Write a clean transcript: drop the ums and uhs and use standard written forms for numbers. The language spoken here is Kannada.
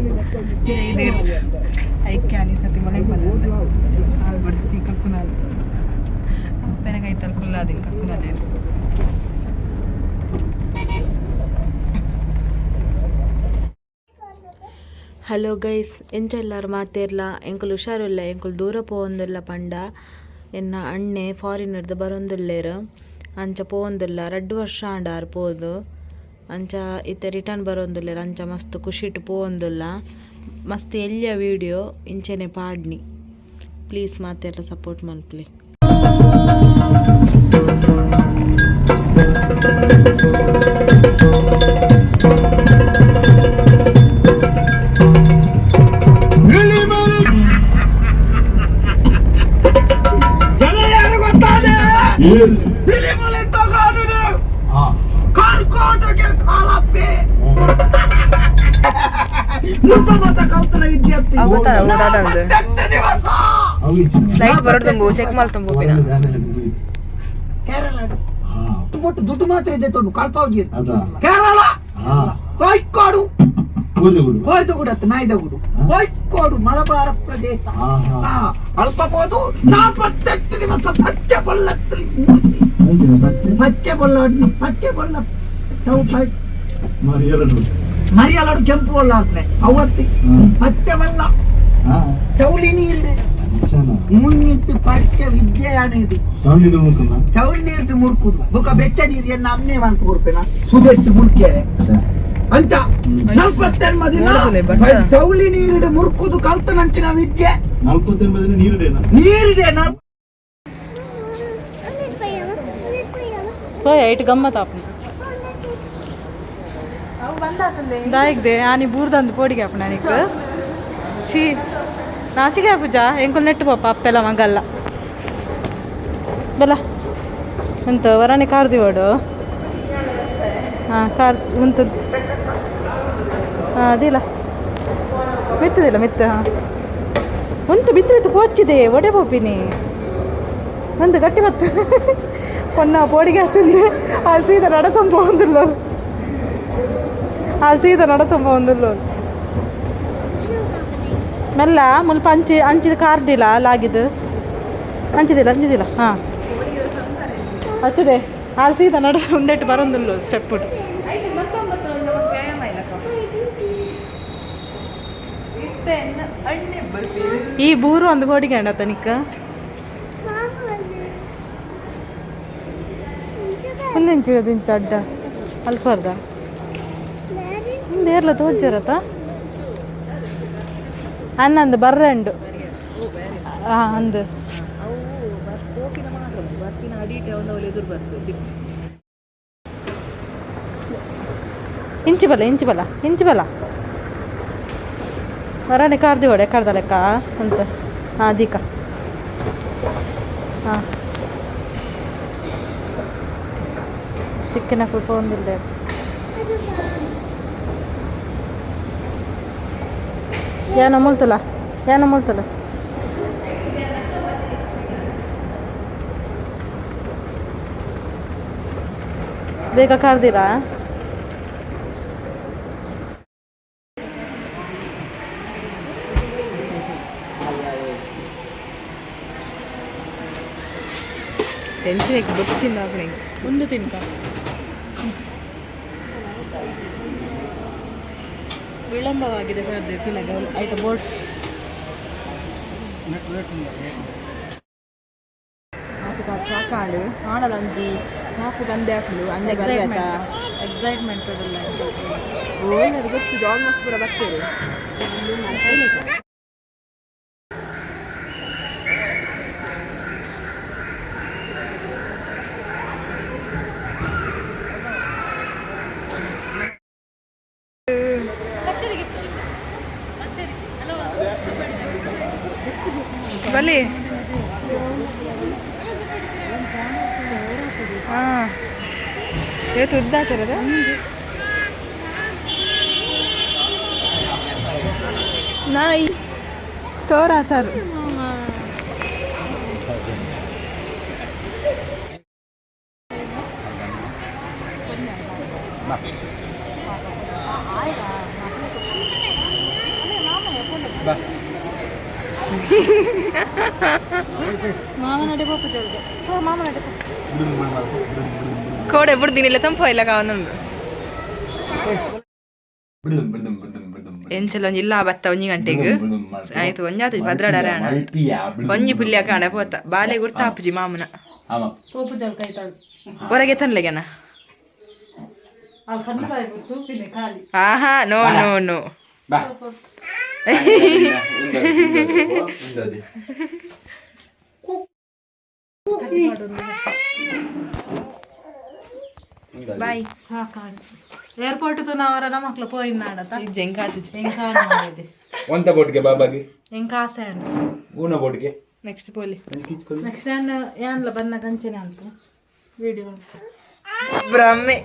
ಇದೆ ಐಕ್ಯ ಅನಿಸತಿ ಮನೆಗೆ ಬಂದ ಹಾಲು ಬಡ್ಚಿ ಕಕ್ಕುನಾಲು ಪೆನಗೈತಲ್ ಕುಲ್ಲಾದಿನ ಕಕ್ಕುನಾದೇನು ಹಲೋ ಗೈಸ್ ಎಂಚೆಲ್ಲಾರು ಮಾತೇರ್ಲ ಎಂಕುಲು ಹುಷಾರಿಲ್ಲ ಎಂಕುಲು ದೂರ ಪೋವೊಂದುಲ್ಲ ಪಂಡ ಎನ್ನ ಅಣ್ಣೆ ಫಾರಿನರ್ದು ಬರೊಂದುಲ್ಲೇರು ಅಂಚ ಪೋವೊಂದುಲ್ಲ 2 ವರ್ಷ ಆಂಡಾರು ಪೋದು ಅಂಚ ಇತ್ತೆ ರಿಟರ್ನ್ ಬರೊಂದುಲ್ಲೇರು ಅಂಚ ಮಸ್ತ್ ಖುಷಿಟ್ ಪೋವೊಂದುಲ್ಲ ಮಸ್ತ್ ಎಲ್ಲಿಯ ವೀಡಿಯೋ ಇಂಚೆನೆ ಪಾಡ್ನಿ ಪ್ಲೀಸ್ ಮಾತೇರ್ಲ ಸಪೋರ್ಟ್ ಮನ್ಪ್ಲಿ ಫ್ಲೈಟ್ ಬರೋದು ಚೆಕ್ ಮಾಡ್ತಂಬ ದುಡ್ಡು ಮಾತ್ರ ಇದೆ ತೊಂಡು ಕಲ್ಪಾವಜಿ ಕೇರಳ ಕೋಯ್ಕೋಡು ಕೋಯ್ದಗುಡತ್ತು ನಾಯ್ದಗುಡು ಕೋಯ್ಕೋಡು ಮಲಬಾರ ಪ್ರದೇಶ ಅಲ್ಪಬೋದು 48 ದಿವಸ ಪಚ್ಚೆ ಬೊಲ್ಲತ್ತಲಿ ಪಚ್ಚೆ ಬೊಲ್ಲ ಪಚ್ಚೆ ಬೊಲ್ಲ ಮರಿಯಲಾಡು ಕೆಂಪು ಬೊಲ್ಲ ಆದ್ನೆ ಅವತ್ತಿ ಪಚ್ಚೆ ಬೊಲ್ಲ ಚೌಳಿ ನೀರು ಮುನ್ನಿಟ್ಟು ಪಚ್ಚೆ ವಿದ್ಯೆಯಾನೇದು ಚೌಳಿ ನೀರು ಮುಡ್ಕುದು ಬೊಕ ಬೆಚ್ಚ ನೀರು ಎನ್ನ ಅಮ್ಮೆ ಅಂತ ಕೊಡ್ಪೇನ ಸುದೆಟ್ಟು ಮುಡ್ಕೇರೆ ಅಂತ 40 ದಿನ ಚೌಳಿ ನೀರಿಡ ಮುರ್ಕುದು ಕಲ್ತನಂಚಿನ ವಿದ್ಯೆ 40 ನೀರಿಡೇನ ಐಟ್ ಗಮ್ಮತ್ ಆಪು दायकदे आनी बूरदंद पोडिगे आपना निक शी नाचिगे पूजा ಎಂಕುಲ್ ನೆಟ್ಟು ಪಾಪ ಅಪ್ಪೆಲ್ಲ ಮಗಲ್ಲ ಬೆಲ್ಲ ಎಂತ ವರಾನೆ ಕಾರ್ದಿ ಓಡು ಕಾರ್ ಉಂಟು ಅದಿಲ್ಲ ಮಿತ್ತದಿಲ್ಲ ಮಿತ್ತ ಉಂಟು ಬಿತ್ತು ಬಿತ್ತು ಪೋಚಿದೆ ಒಡೆ ಪೋಪಿನಿ ಒಂದು ಗಟ್ಟಿ ಬತ್ತು ಪೊನ್ನ ಪೋಡಿಗೆ ಆಗ್ತದೆ ಅಲ್ಲಿ ಸೀದಾ ನಡತಂಬ ಒಂದಿಲ್ಲ ಅಲ್ಲಿ ಸೀದಾ ನಡತಂಬ ಒಂದಿಲ್ಲ ಮೆಲ್ಲ ಮುಲ್ಪ ಅಂಚಿದ ಕಾರ್ದಿಲ್ಲ ಅಲ್ಲಾಗಿದ್ದು ಅಂಚಿದಿಲ್ಲ ಹಾಂ ಹತ್ತದೆ ಅಲ್ಲಿ ಸೀದಾ ನಡ ಒಂದೆಟ್ಟು ಬರೋದಿಲ್ಲ ಸ್ಟೆಪ್ ಈ ಬೂರು ಒಂದು ಗೋಡಿಗೆ ಅಂಡ ತನಿಕ ಒಂದಿಂಚ ಅಡ್ಡ ಅಲ್ಪರ್ದ ಏರ್ಲ ತೋಜರತ ಅನ್ನಂದು ಬರ್ರಂಡು ಅಂದು ಇಂಚು ಬಲ ವರಾನೆ ಕಾರ್ದಿ ಹೊಡೆ ಕರ್ದ ಲೆಕ್ಕ ಅಂತ ದೀಕ ಚಿಕ್ಕನ ಸ್ವಲ್ಪ ಒಂದಿಲ್ಲ ಏನೋ ಮುಳ್ತಲ್ಲ ಬೇಗ ಕರ್ದಿರಾ ಟೆನ್ಷನ್ ಬಚ್ಚಿಂದ ಒಂದು ತಿನ್ಕ ವಿಳಂಬವಾಗಿದೆ ತಿನ್ನಗೆ ಆಯ್ತಾ ಬೋರ್ಡ್ ಸಾಕಾಡು ಆಣಲಂಜಿ ಕಾಪು ಗಂದೆ ಹಾಕಲು ಅಂಡೆ ಬರ್ಬೇಕಾ ಎಕ್ಸೈಟ್ಮೆಂಟ್ ಗೊತ್ತಿದ್ದು ಆಲ್ಮೋಸ್ಟ್ ಪೂರ ಬರ್ತೇವೆ ಬಲಿ ಇವತ್ತು ಉದ್ದಾತಿರೋದು ನಾಯಿ ತೋರಾತಾರು ಮಾಮ ನಡೆ ಪೋಪು ಜಲ್ದಿ ಮಾಮ ನಡೆ ಕೋಡೆ ಬುಡ್ದಿನಿಲ್ಲ ತಂಪು ಇಲ್ಲ ಕಾವನುಂಡು ಎಂಚಲ ಒಂಜಿ ಇಲ್ಲ ಬತ್ತ ಒಂಜಿ ಗಂಟೆಗೆ ಆಯ್ತು ಒಂಜಾತು ಭದ್ರಾಡಾರ ಒಂಜಿ ಪುಲ್ಯ ಕಾಣ ಪೋತ ಬಾಲೆ ಗುರ್ತ ಆಪುಜಿ ಮಾಮನ ಪೋಪು ಜಲ್ ಕೈ ತಾಳು ಹೊರಗೆ ತನ್ಲೆಗೆನ ಅಲ್ಲಿ ಕಣ್ಣು ಬಾಯಿ ಬಿಟ್ಟು ಪಿನ್ನೆ ಖಾಲಿ ಆಹಾ ನೋ ನೋ ನೋ ಬಾಯ್ ಸಾಕಾಗಿ ಏರ್ಪೋರ್ಟ್ ತು ನಾವರ ನಮ್ಮಕ್ಲು ಪೋಯಿಂದಾಡತ ಜಂಕಾತಿ ಒಂತ ಬೋಟ್ಗೆ ಬಾಬಾಗೆ ಎಂಕ ಆಸೆ ಅಂಡ ಊನ ಬೋಟ್ಗೆ ನೆಕ್ಸ್ಟ್ ಪೋಲಿ ನೆಕ್ಸ್ಟ್ ಏನ್ಲ ಬನ್ನ ಕಂಚನೆ ಅಂತ ವಿಡಿಯೋ ಬ್ರಹ್ಮೆ